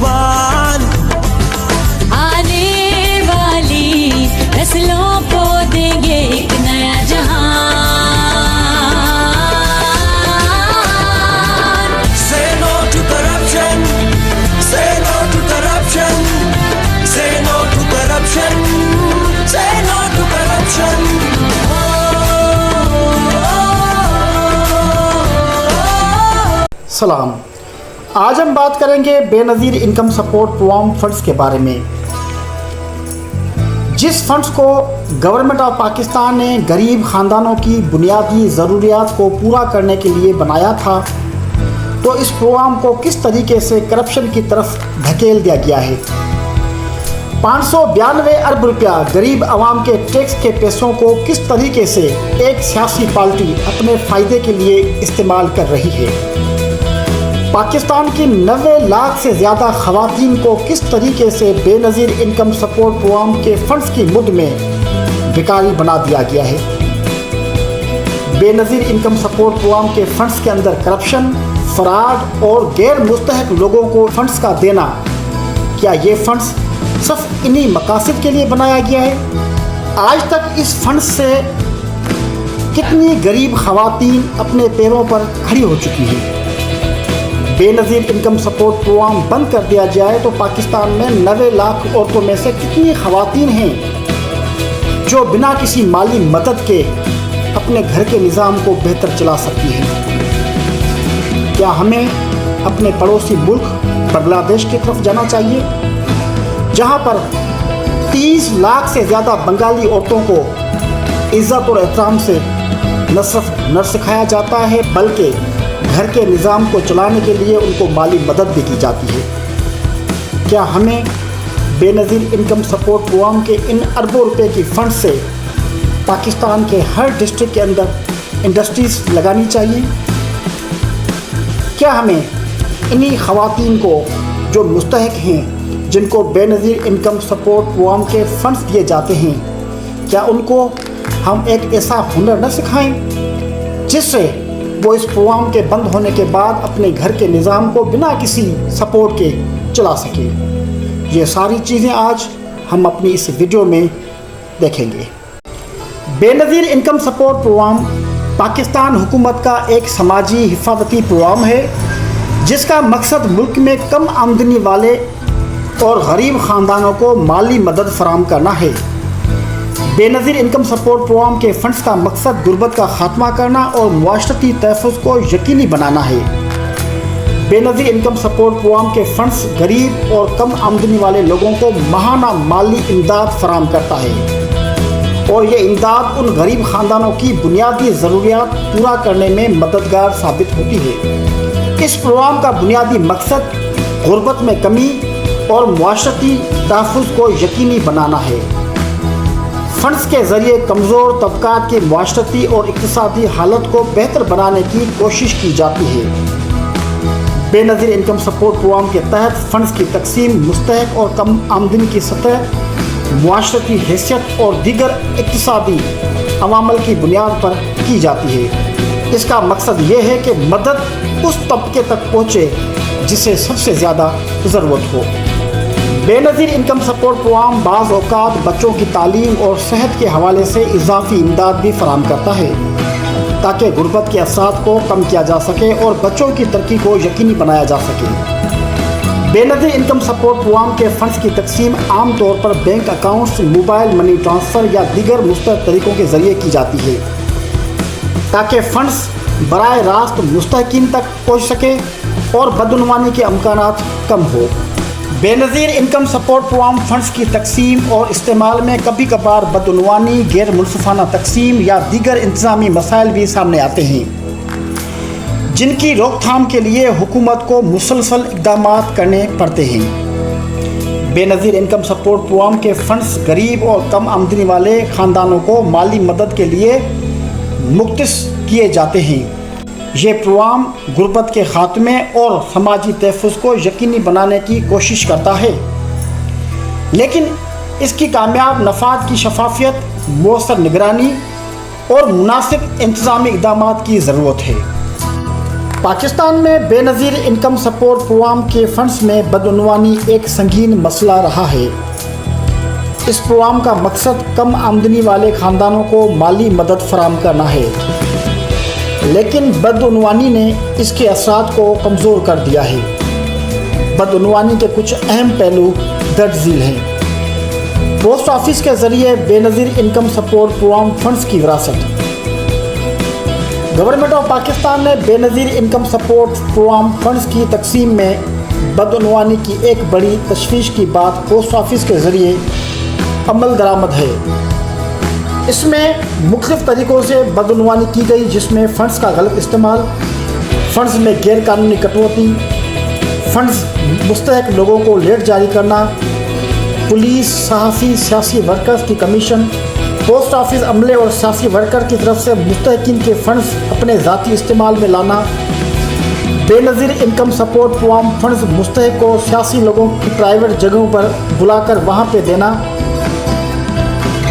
इकबाल। आने वाली नस्लों को देंगे एक नया जहां। Say no to corruption, say no to corruption, say no to corruption, say no to corruption. सलाम। आज हम बात करेंगे Benazir income support programme funds के बारे में। जिस फंड्स को गवर्नमेंट ऑफ पाकिस्तान ने गरीब ख़ानदानों की बुनियादी ज़रूरियात को पूरा करने के लिए बनाया था, तो इस प्रोग्राम को किस तरीके से करप्शन की तरफ धकेल दिया गया है। 592 अरब रुपया गरीब आवाम के टैक्स के पैसों को किस तरीके से एक सियासी पार्टी अपने फ़ायदे के लिए इस्तेमाल कर रही है। पाकिस्तान की 90 लाख से ज़्यादा ख़वातीन को किस तरीके से बेनज़ीर इनकम सपोर्ट प्रोग्राम के फ़ंड्स की मुद में भिखारी बना दिया गया है। बेनज़ीर इनकम सपोर्ट प्रोग्राम के फ़ंड्स के अंदर करप्शन, फ्रॉड और गैर मुस्तहक लोगों को फ़ंड्स का देना, क्या ये फ़ंड्स सिर्फ इन्हीं मकासद के लिए बनाया गया है। आज तक इस फंड्स से कितनी गरीब ख़वातीन अपने पैरों पर खड़ी हो चुकी हैं। बेनज़ीर इनकम सपोर्ट प्रोग्राम बंद कर दिया जाए तो पाकिस्तान में 90 लाख औरतों में से कितनी ख़वातीन हैं जो बिना किसी माली मदद के अपने घर के निज़ाम को बेहतर चला सकती हैं। क्या हमें अपने पड़ोसी मुल्क बांग्लादेश की तरफ जाना चाहिए, जहां पर 30 लाख से ज़्यादा बंगाली औरतों को इज़्ज़त और एहतराम से न सिर्फ नर सिखाया जाता है, बल्कि घर के निज़ाम को चलाने के लिए उनको माली मदद भी की जाती है। क्या हमें बेनज़ीर इनकम सपोर्ट प्रोग्राम के इन अरबों रुपए की फ़ंड से पाकिस्तान के हर डिस्ट्रिक्ट के अंदर इंडस्ट्रीज़ लगानी चाहिए। क्या हमें इन्हीं ख़वातीन को जो मुस्तहक हैं, जिनको बेनज़ीर इनकम सपोर्ट प्रोग्राम के फ़ंड्स दिए जाते हैं, क्या उनको हम एक ऐसा हुनर न सिखाएं जिससे वो इस प्रोग्राम के बंद होने के बाद अपने घर के निज़ाम को बिना किसी सपोर्ट के चला सके। ये सारी चीज़ें आज हम अपनी इस वीडियो में देखेंगे। Benazir income support programme Pakistan हुकूमत का एक समाजी हिफाजती प्रोग्राम है, जिसका मकसद मुल्क में कम आमदनी वाले और गरीब ख़ानदानों को माली मदद फराहम करना है। बेनज़ीर इनकम सपोर्ट प्रोग्राम के फ़ंड्स का मकसद गुर्बत का ख़ात्मा करना और मुआशरती तहफ़्फ़ुज़ को यकीनी बनाना है। बेनज़ीर इनकम सपोर्ट प्रोग्राम के फ़ंड्स गरीब और कम आमदनी वाले लोगों को माहाना माली इमदाद फराहम करता है, और ये इमदाद उन गरीब ख़ानदानों की बुनियादी ज़रूरियात पूरा करने में मददगार साबित होती है। इस प्रोग्राम का बुनियादी मकसद गुर्बत में कमी और मुआशरती तहफ़्फ़ुज़ को यकीनी बनाना है। फंड्स के ज़रिए कमज़ोर तबक़ात की मुआशरती और इक़्तिसादी हालत को बेहतर बनाने की कोशिश की जाती है। बेनज़ीर इनकम सपोर्ट प्रोग्राम के तहत फ़ंड्स की तकसीम मुस्तहक और कम आमदनी की सतह, मुआशरती हैसियत और दीगर इक़्तिसादी अवामल की बुनियाद पर की जाती है। इसका मकसद ये है कि मदद उस तबके तक पहुँचे जिसे सबसे ज़्यादा ज़रूरत हो। बेनज़ीर इनकम सपोर्ट प्रोग्राम बाज़ औक़ात बच्चों की तालीम और सेहत के हवाले से इजाफ़ी इमदाद भी फराहम करता है, ताकि गुर्बत के असरात को कम किया जा सके और बच्चों की तरक्की को यकीनी बनाया जा सके। बेनज़ीर इनकम सपोर्ट प्रोग्राम के फ़ंड्स की तकसीम आम तौर पर bank accounts, mobile money transfer या दीगर मुस्तहक तरीक़ों के ज़रिए की जाती है, ताकि फ़ंड्स बराह रास्त मुस्तहकीन तक पहुँच सके और बदउनवानी के अमकानात कम हो। Benazir income support programme funds की तकसीम और इस्तेमाल में कभी कभार बदउनवानी, गैर मुनसिफ़ाना तकसीम या दीगर इंतज़ामी मसाइल भी सामने आते हैं, जिनकी रोकथाम के लिए हुकूमत को मुसलसल इक़दामात करने पड़ते हैं। बेनज़ीर इनकम सपोर्ट प्रोग्राम के फ़ंड्स गरीब और कम आमदनी वाले ख़ानदानों को माली मदद के लिए मुख्तस किए जाते हैं। ये प्रोग्राम गुर्बत के ख़ात्मे और समाजी तहफ़्फ़ुज़ को यकीनी बनाने की कोशिश करता है, लेकिन इसकी कामयाब नफ़ाद की शफाफियत, मौसर निगरानी और मुनासिब इंतज़ामी इक़दामात की ज़रूरत है। पाकिस्तान में बेनज़ीर इनकम सपोर्ट प्रोग्राम के फंड्स में बदउनवानी एक संगीन मसला रहा है। इस प्रोग्राम का मकसद कम आमदनी वाले ख़ानदानों को माली मदद फराहम करना है, लेकिन बदउनवानी ने इसके असरात को कमज़ोर कर दिया है। बदउनवानी के कुछ अहम पहलू दर्ज झील हैं। पोस्ट ऑफिस के ज़रिए Benazir income support programme funds की विरासत। गवर्नमेंट ऑफ पाकिस्तान ने Benazir income support programme funds की तकसीम में बदउनवानी की एक बड़ी तशवीश की बात पोस्ट ऑफिस के ज़रिए अमल दरामद है। इसमें मुख्तलिफ़ तरीक़ों से बदउनवानी की गई, जिसमें फ़ंड्स का गलत इस्तेमाल, फ़ंड्स में गैर कानूनी कटौती, फ़ंड्स मुस्तहक लोगों को लेट जारी करना, पुलिस, सहाफ़ी, सियासी वर्कर्स की कमीशन, पोस्ट ऑफिस अमले और सियासी वर्कर की तरफ से मुस्तहकीन के फ़ंड्स अपने ज़ाती इस्तेमाल में लाना, Benazir income support programme funds मुस्तहक को सियासी लोगों की प्राइवेट जगहों पर बुलाकर वहाँ पे देना,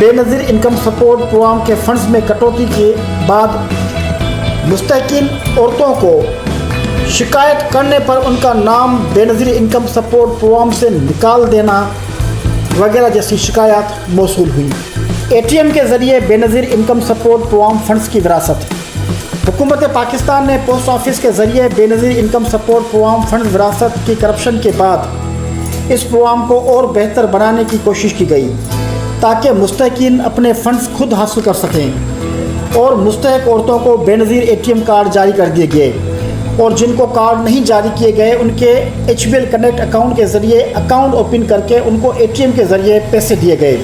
बेनज़ीर इनकम सपोर्ट प्रोग्राम के फंड्स में कटौती के बाद मुस्तहकीन औरतों को शिकायत करने पर उनका नाम बेनज़ीर इनकम सपोर्ट प्रोग्राम से निकाल देना वगैरह जैसी शिकायत मौसूल हुई। ATM के ज़रिए Benazir income support programme funds की विरासत। हुकूमत पाकिस्तान ने पोस्ट ऑफिस के ज़रिए Benazir income support programme fund विरासत की करप्शन के बाद इस प्रोग्राम को और बेहतर बनाने की कोशिश की गई, ताकि मुस्तहकीन अपने फ़ंड्स खुद हासिल कर सकें, और मुस्तहक औरतों को बेनज़ीर ATM कार्ड जारी कर दिए गए, और जिनको कार्ड नहीं जारी किए गए उनके HBL कनेक्ट अकाउंट के ज़रिए अकाउंट ओपन करके उनको ATM के ज़रिए पैसे दिए गए।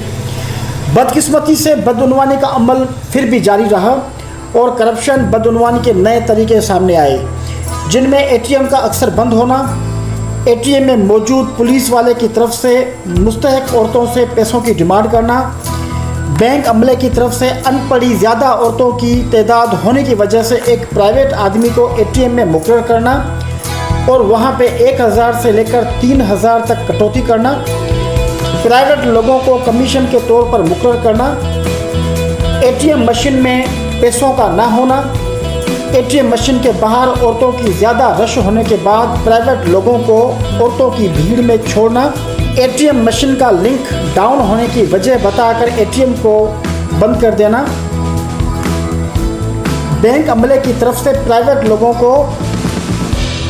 बदकिस्मती से बदउनवानी का अमल फिर भी जारी रहा और करप्शन बदउनवानी के नए तरीके सामने आए, जिनमें ATM का अक्सर बंद होना, ATM में मौजूद पुलिस वाले की तरफ से मुस्तहक औरतों से पैसों की डिमांड करना, बैंक अमले की तरफ से अनपढ़ी ज़्यादा औरतों की तादाद होने की वजह से एक प्राइवेट आदमी को ATM में मुकर्रर करना और वहाँ पे 1000 से लेकर 3000 तक कटौती करना, प्राइवेट लोगों को कमीशन के तौर पर मुकर्रर करना, ATM मशीन में पैसों का ना होना, ATM मशीन के बाहर औरतों की ज़्यादा रश होने के बाद प्राइवेट लोगों को औरतों की भीड़ में छोड़ना, ATM मशीन का लिंक डाउन होने की वजह बताकर ATM को बंद कर देना, बैंक अमले की तरफ से प्राइवेट लोगों को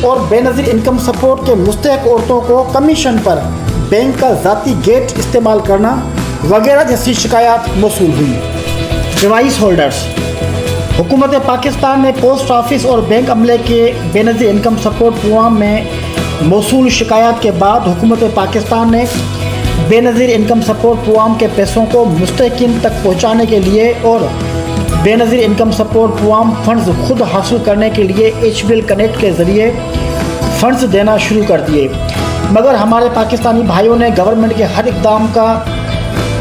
और बेनज़ीर इनकम सपोर्ट के मुस्तहक औरतों को कमीशन पर बैंक का ज़ाती गेट इस्तेमाल करना वगैरह जैसी शिकायत मौसूल हुई। Device holders. हुकूमत पाकिस्तान ने पोस्ट ऑफिस और बैंक अमले के बेनज़ीर इनकम सपोर्ट प्रोग्राम में मौसूल शिकायत के बाद हुकूमत पाकिस्तान ने बेनज़ीर इनकम सपोर्ट प्रोग्राम के पैसों को मुस्तहकीन तक पहुँचाने के लिए और Benazir income support programme funds खुद हासिल करने के लिए HBL कनेक्ट के ज़रिए फ़ंड्स देना शुरू कर दिए, मगर हमारे पाकिस्तानी भाइयों ने गवर्नमेंट के हर इक़दाम का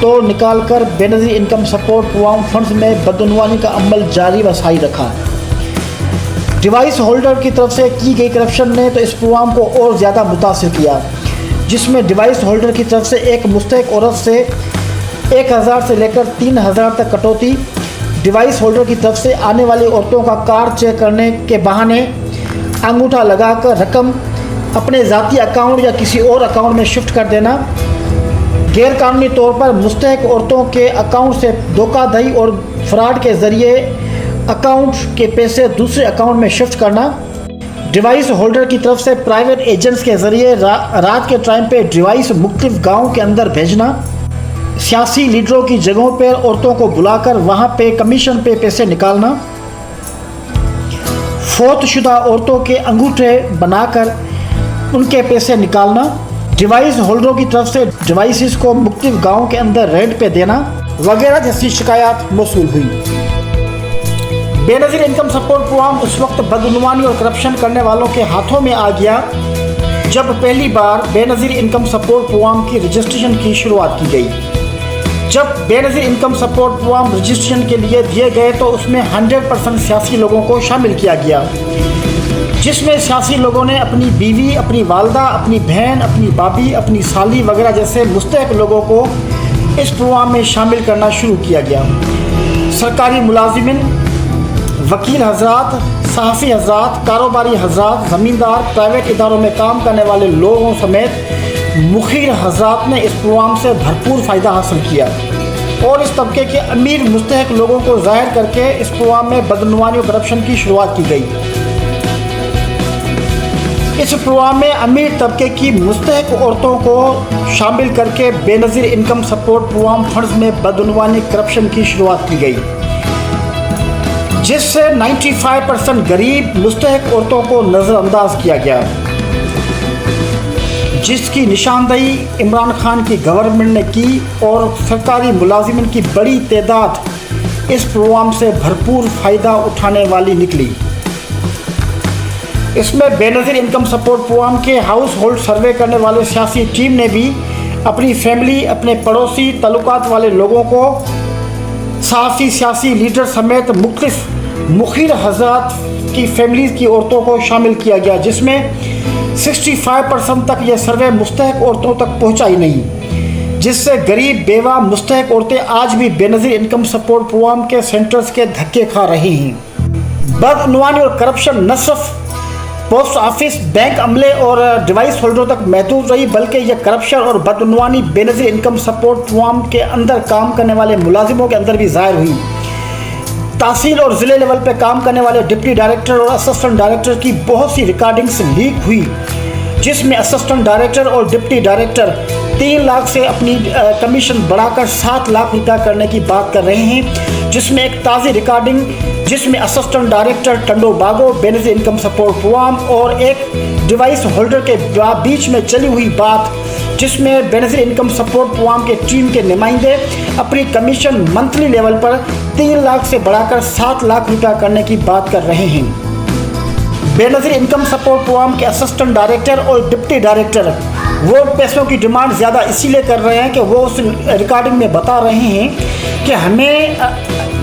तोड़ निकाल कर Benazir income support programme funds में बदउनवानी का अमल जारी व सारी रखा। डिवाइस होल्डर की तरफ से की गई करप्शन ने तो इस प्रोग्राम को और ज़्यादा मुतासिर किया, जिसमें डिवाइस होल्डर की तरफ से एक मुस्तहक औरत से 1000 से लेकर 3000 तक कटौती, डिवाइस होल्डर की तरफ से आने वाली औरतों का कार्ड चेक करने के बहाने अंगूठा लगाकर रकम अपने ज़ाती अकाउंट या किसी और अकाउंट में शिफ्ट कर देना, गैरकानूनी तौर पर मुस्तहक औरतों के अकाउंट से धोखाधड़ी और फ्रॉड के ज़रिए अकाउंट के पैसे दूसरे अकाउंट में शिफ्ट करना, डिवाइस होल्डर की तरफ से प्राइवेट एजेंट्स के ज़रिए रात के टाइम पे डिवाइस मुख्तलिफ गाँव के अंदर भेजना, सियासी लीडरों की जगहों पर औरतों को बुलाकर वहाँ पे कमीशन पे पैसे निकालना, फौतशुदा औरतों के अंगूठे बनाकर उनके पैसे निकालना, डिवाइस होल्डरों की तरफ से डिवाइसेस को मुख्तलिफ गाँव के अंदर रेंट पे देना वगैरह जैसी शिकायत मौसूल हुई। बेनज़ीर इनकम सपोर्ट प्रोग्राम उस वक्त बदउनवानी और करप्शन करने वालों के हाथों में आ गया जब पहली बार बेनज़ीर इनकम सपोर्ट प्रोग्राम की रजिस्ट्रेशन की शुरुआत की गई। जब Benazir income support programme registration के लिए दिए गए तो उसमें 100% सियासी लोगों को शामिल किया गया, जिसमें सियासी लोगों ने अपनी बीवी, अपनी वालदा, अपनी बहन, अपनी भाभी, अपनी साली वगैरह जैसे मुस्तहक लोगों को इस प्रोग्राम में शामिल करना शुरू किया गया। सरकारी मुलाजिमिन, वकील हजरात, सहाफ़ी हज़रात, कारोबारी हज़रात, ज़मींदार, प्राइवेट इदारों में काम करने वाले लोगों समेत मुखिर हज़रात ने इस प्रोग्राम से भरपूर फ़ायदा हासिल किया और इस तबके के अमीर मुस्तहक लोगों को ज़ाहिर करके इस प्रोग्राम में बदनवानी और करप्शन की शुरुआत की गई। इस प्रोग्राम में अमीर तबके की मुस्तहक औरतों को शामिल करके Benazir income support programme funds में बदनवानी करप्शन की शुरुआत की गई, जिससे 95% गरीब मुस्तहक औरतों को नज़रअंदाज किया गया, जिसकी निशानदही इमरान खान की गवर्नमेंट ने की और सरकारी मुलाजिमिन की बड़ी तादाद इस प्रोग्राम से भरपूर फ़ायदा उठाने वाली निकली। इसमें बेनज़ीर इनकम सपोर्ट प्रोग्राम के हाउस होल्ड सर्वे करने वाले सियासी टीम ने भी अपनी फैमिली, अपने पड़ोसी, ताल्लुकात वाले लोगों को, सहाफ़ी, सियासी लीडर समेत मुख्तलिफ मुखिर हज़रात की फैमिलीज़ की औरतों को शामिल किया गया, जिसमें 65% तक यह सर्वे मुस्तहक औरतों तक पहुंचा ही नहीं, जिससे गरीब बेवा मुस्तहक औरतें आज भी बेनज़ीर इनकम सपोर्ट प्रोग्राम के सेंटर्स के धक्के खा रही हैं। बदअनवानी और करप्शन न सिर्फ पोस्ट ऑफिस, बैंक अमले और डिवाइस होल्डरों तक महदूद रही, बल्कि यह करप्शन और बदअनवानी बेनज़ीर इनकम सपोर्ट प्रोग्राम के अंदर काम करने वाले मुलाजिमों के अंदर भी ज़ाहिर हुई। तहसील और ज़िले लेवल पर काम करने वाले डिप्टी डायरेक्टर और असिस्टेंट डायरेक्टर की बहुत सी रिकॉर्डिंग्स लीक हुई, जिसमें असिस्टेंट डायरेक्टर और डिप्टी डायरेक्टर 3 लाख से अपनी कमीशन बढ़ाकर 7 लाख रुपया करने की बात कर रहे हैं, जिसमें एक ताज़ी रिकॉर्डिंग जिसमें असिस्टेंट डायरेक्टर टंडो बागो बेनज़ीर इनकम सपोर्ट प्रोग्राम और एक डिवाइस होल्डर के बीच में चली हुई बात, जिसमें बेनज़ीर इनकम सपोर्ट प्रोग्राम के टीम के नुमाइंदे अपनी कमीशन मंथली लेवल पर 3 लाख से बढ़ाकर 7 लाख रुपया करने की बात कर रहे हैं। बेनज़ीर इनकम सपोर्ट प्रोग्राम के असिस्टेंट डायरेक्टर और डिप्टी डायरेक्टर वो पैसों की डिमांड ज़्यादा इसीलिए कर रहे हैं कि वो उस रिकॉर्डिंग में बता रहे हैं कि हमें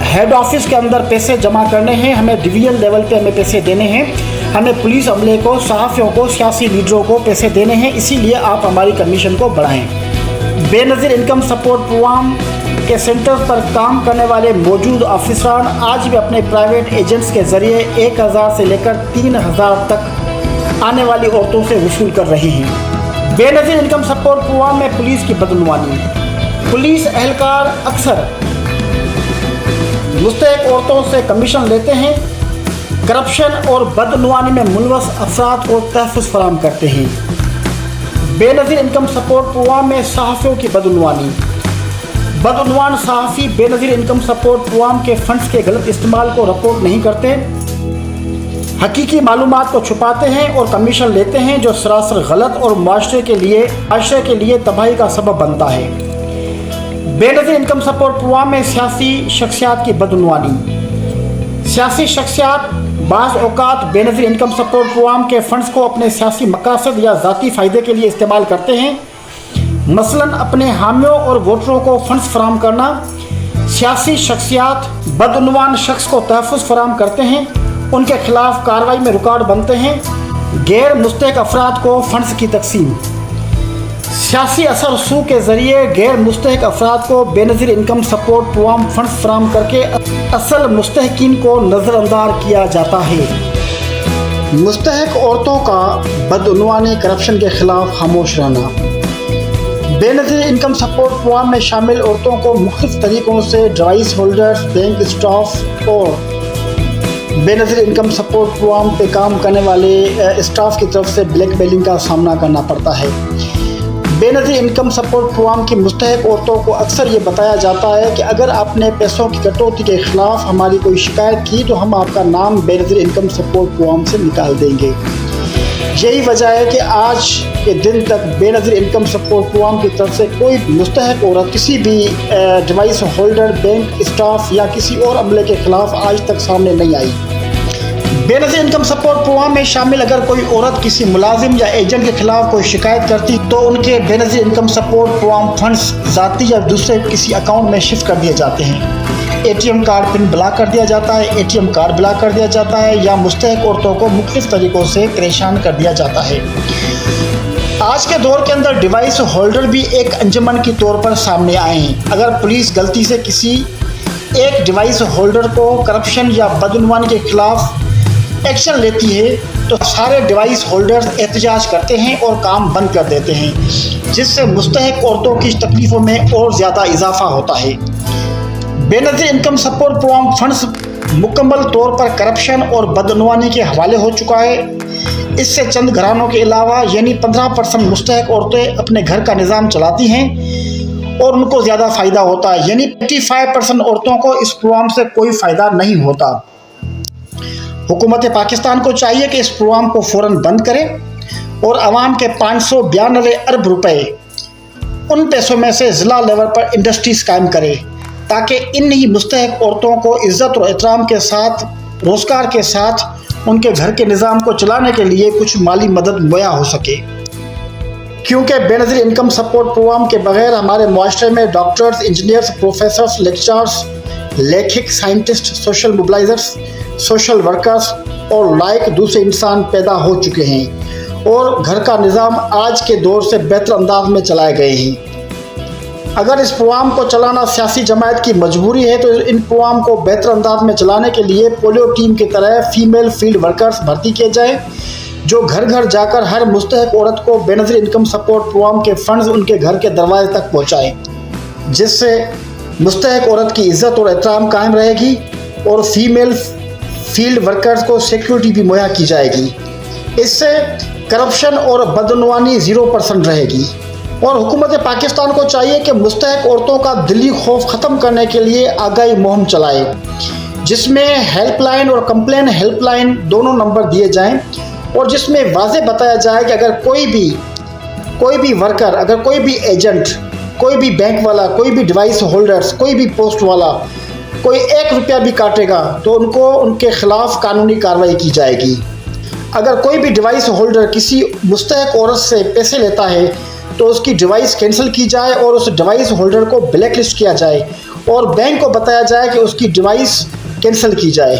हेड ऑफिस के अंदर पैसे जमा करने हैं, हमें डिवीजन लेवल पे हमें पैसे देने हैं, हमें पुलिस अमले को, सहाफ़ियों को, सियासी लीडरों को पैसे देने हैं, इसीलिए आप हमारी कमीशन को बढ़ाएं। बेनज़ीर इनकम सपोर्ट प्रोग्राम के सेंटर पर काम करने वाले मौजूद ऑफिसरान आज भी अपने प्राइवेट एजेंट्स के ज़रिए 1000 से लेकर 3000 तक आने वाली औरतों से वसूल कर रहे हैं। बेनज़ीर इनकम सपोर्ट प्रोग्राम में पुलिस की बदअनवानी। पुलिस एहलकार अक्सर मुस्तहक औरतों से कमीशन लेते हैं, करप्शन और बदअनवानी में मुलवस अफराद को तहफ़्फ़ुज़ फराहम करते हैं। बेनज़ीर इनकम सपोर्ट प्रोग्राम में सहाफ़ियों की बदअनवानी। बदअनवान सहाफ़ी बेनज़ीर इनकम सपोर्ट प्रोग्राम के फंड्स के गलत इस्तेमाल को रिपोर्ट नहीं करते, हकीकी मालूमात को छुपाते हैं और कमीशन लेते हैं, जो सरासर गलत और माशरे के लिए तबाही का सबब बनता है। बेनज़ीर इनकम सपोर्ट प्रोग्राम में सियासी शख्सियात की बदअनवानी। सियासी शख्सियात बाज़ औक़ात बेनज़ीर इनकम सपोर्ट प्रोग्राम के फंड्स को अपने सियासी मकासद या ज़ाती फ़ायदे के लिए इस्तेमाल करते हैं, मसलन अपने हामियों और वोटरों को फंड्स फराहम करना। सियासी शख्सियात बदअनवान शख्स को तहफ़्फ़ुज़ फराहम करते हैं, उनके खिलाफ कार्रवाई में रुकावट बनते हैं। गैर मुस्तहक अफराद को फंड्स की तकसीम। सियासी असर रसूख के ज़रिए गैर मुस्तहक अफराद को Benazir income support programme funds फराहम करके असल मुस्तहकीन को नज़रअंदाज किया जाता है। मुस्तहक औरतों का बदअनवानी करप्शन के ख़िलाफ़ खामोश रहना। बेनज़ीर इनकम सपोर्ट प्रोग्राम में शामिल औरतों को मुख्तलिफ तरीक़ों से डिवाइस होल्डर्स, बैंक स्टाफ और बेनज़ीर इनकम सपोर्ट प्रोग्राम पे काम करने वाले स्टाफ की तरफ से ब्लैकमेलिंग का सामना करना पड़ता है। बेनज़ीर इनकम सपोर्ट प्रोग्राम की मुस्तहक औरतों को अक्सर ये बताया जाता है कि अगर आपने पैसों की कटौती के ख़िलाफ़ हमारी कोई शिकायत की तो हम आपका नाम बेनज़ीर इनकम सपोर्ट प्रोग्राम से निकाल देंगे। यही वजह है कि आज के दिन तक बेनज़ीर इनकम सपोर्ट प्रोग्राम की तरफ से कोई मुस्तहक औरत किसी भी डिवाइस होल्डर, बैंक स्टाफ या किसी और अमले के ख़िलाफ़ आज तक सामने नहीं आई। बेनज़ीर इनकम सपोर्ट प्रोग्राम में शामिल अगर कोई औरत किसी मुलाजिम या एजेंट के खिलाफ कोई शिकायत करती तो उनके Benazir income support programme funds ज़ाती या दूसरे किसी अकाउंट में शिफ्ट कर दिए जाते हैं। ATM कार्ड पिन ब्लॉक कर दिया जाता है, ATM कार्ड ब्लॉक कर दिया जाता है या मुस्तहक औरतों को मुख्तलिफ तरीक़ों से परेशान कर दिया जाता है। आज के दौर के अंदर डिवाइस होल्डर भी एक अंजुमन के तौर पर सामने आए हैं। अगर पुलिस गलती से किसी एक डिवाइस होल्डर को करप्शन या बदअनवानी के खिलाफ एक्शन लेती है तो सारे डिवाइस होल्डर्स एहतजाज करते हैं और काम बंद कर देते हैं, जिससे मुस्तहक औरतों की तकलीफ़ों में और ज़्यादा इजाफा होता है। Benazir income support programme funds मुकम्मल तौर पर करप्शन और बदनवानी के हवाले हो चुका है। इससे चंद घरानों के अलावा यानी 15% मुस्तहक औरतें अपने घर का निज़ाम चलाती हैं और उनको ज़्यादा फ़ायदा होता है, यानी 85% औरतों को इस प्रोग्राम से कोई फ़ायदा नहीं होता। हुकूमत पाकिस्तान को चाहिए कि इस प्रोग्राम को फ़ौरन बंद करे और आवाम के 592 अरब रुपए उन पैसों में से ज़िला लेवल पर इंडस्ट्रीज़ कायम करे, ताकि इन ही मुस्तहक औरतों को इज़्ज़त और एहतराम के साथ, रोज़गार के साथ उनके घर के निज़ाम को चलाने के लिए कुछ माली मदद मुहैया हो सके। क्योंकि बेनज़ीर इनकम सपोर्ट प्रोग्राम के बगैर हमारे मुआशरे में डॉक्टर्स, इंजीनियर्स, प्रोफेसर्स, लेक्चरर्स, लेखक, साइंटिस्ट, सोशल मोबिलाइजर्स, सोशल वर्कर्स और लाइक दूसरे इंसान पैदा हो चुके हैं और घर का निज़ाम आज के दौर से बेहतर अंदाज में चलाए गए हैं। अगर इस प्रोग्राम को चलाना सियासी जमात की मजबूरी है तो इन प्रोग्राम को बेहतर अंदाज में चलाने के लिए पोलियो टीम की तरह फीमेल फील्ड वर्कर्स भर्ती किए जाएँ, जो घर घर जाकर हर मुस्तहक औरत को बेनज़ीर इनकम सपोर्ट प्रोग्राम के फंड्स उनके घर के दरवाजे तक पहुँचाएँ, जिससे मुस्तहक औरत की इज़्ज़त और एहतराम कायम रहेगी और फीमेल फील्ड वर्कर्स को सिक्योरिटी भी मुहैया की जाएगी। इससे करप्शन और बदनवानी 0% रहेगी। और हुकूमत पाकिस्तान को चाहिए कि मुस्तहक औरतों का दिली खौफ ख़त्म करने के लिए आगाही मुहिम चलाए, जिसमें हेल्पलाइन और कंप्लेन हेल्पलाइन दोनों नंबर दिए जाएं और जिसमें वाज़ेह बताया जाए कि अगर कोई भी वर्कर, अगर कोई भी एजेंट, कोई भी बैंक वाला, कोई भी डिवाइस होल्डर्स, कोई भी पोस्ट वाला कोई 1 रुपया भी काटेगा तो उनके खिलाफ कानूनी कार्रवाई की जाएगी। अगर कोई भी डिवाइस होल्डर किसी मुस्तहक औरत से पैसे लेता है तो उसकी डिवाइस कैंसिल की जाए और उस डिवाइस होल्डर को ब्लैक लिस्ट किया जाए और बैंक को बताया जाए कि उसकी डिवाइस कैंसिल की जाए।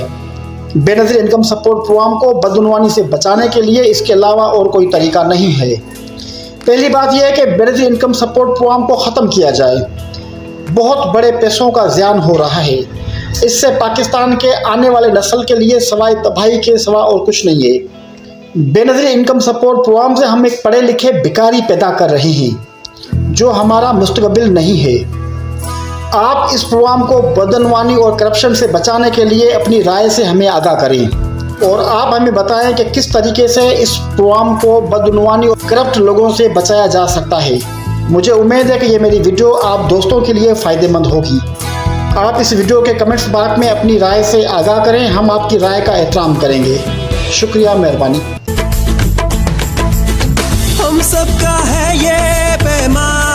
बेनज़ीर इनकम सपोर्ट प्रोग्राम को बदनवानी से बचाने के लिए इसके अलावा और कोई तरीका नहीं है। पहली बात यह है कि बेनज़ीर इनकम सपोर्ट प्रोग्राम को ख़त्म किया जाए। बहुत बड़े पैसों का ज़ियान हो रहा है। इससे पाकिस्तान के आने वाले नस्ल के लिए सवाए तबाही के सिवा और कुछ नहीं है। बेनज़ीर इनकम सपोर्ट प्रोग्राम से हम एक पढ़े लिखे भिखारी पैदा कर रहे हैं जो हमारा मुस्तकबिल नहीं है। आप इस प्रोग्राम को बदनवानी और करप्शन से बचाने के लिए अपनी राय से हमें आगाह करें और आप हमें बताएं कि किस तरीके से इस प्रोग्राम को बदनवानी और करप्ट लोगों से बचाया जा सकता है। मुझे उम्मीद है कि ये मेरी वीडियो आप दोस्तों के लिए फ़ायदेमंद होगी। आप इस वीडियो के कमेंट्स बॉक्स में अपनी राय से आगाह करें, हम आपकी राय का एहतराम करेंगे। शुक्रिया, मेहरबानी। हम सबका है ये पैमान।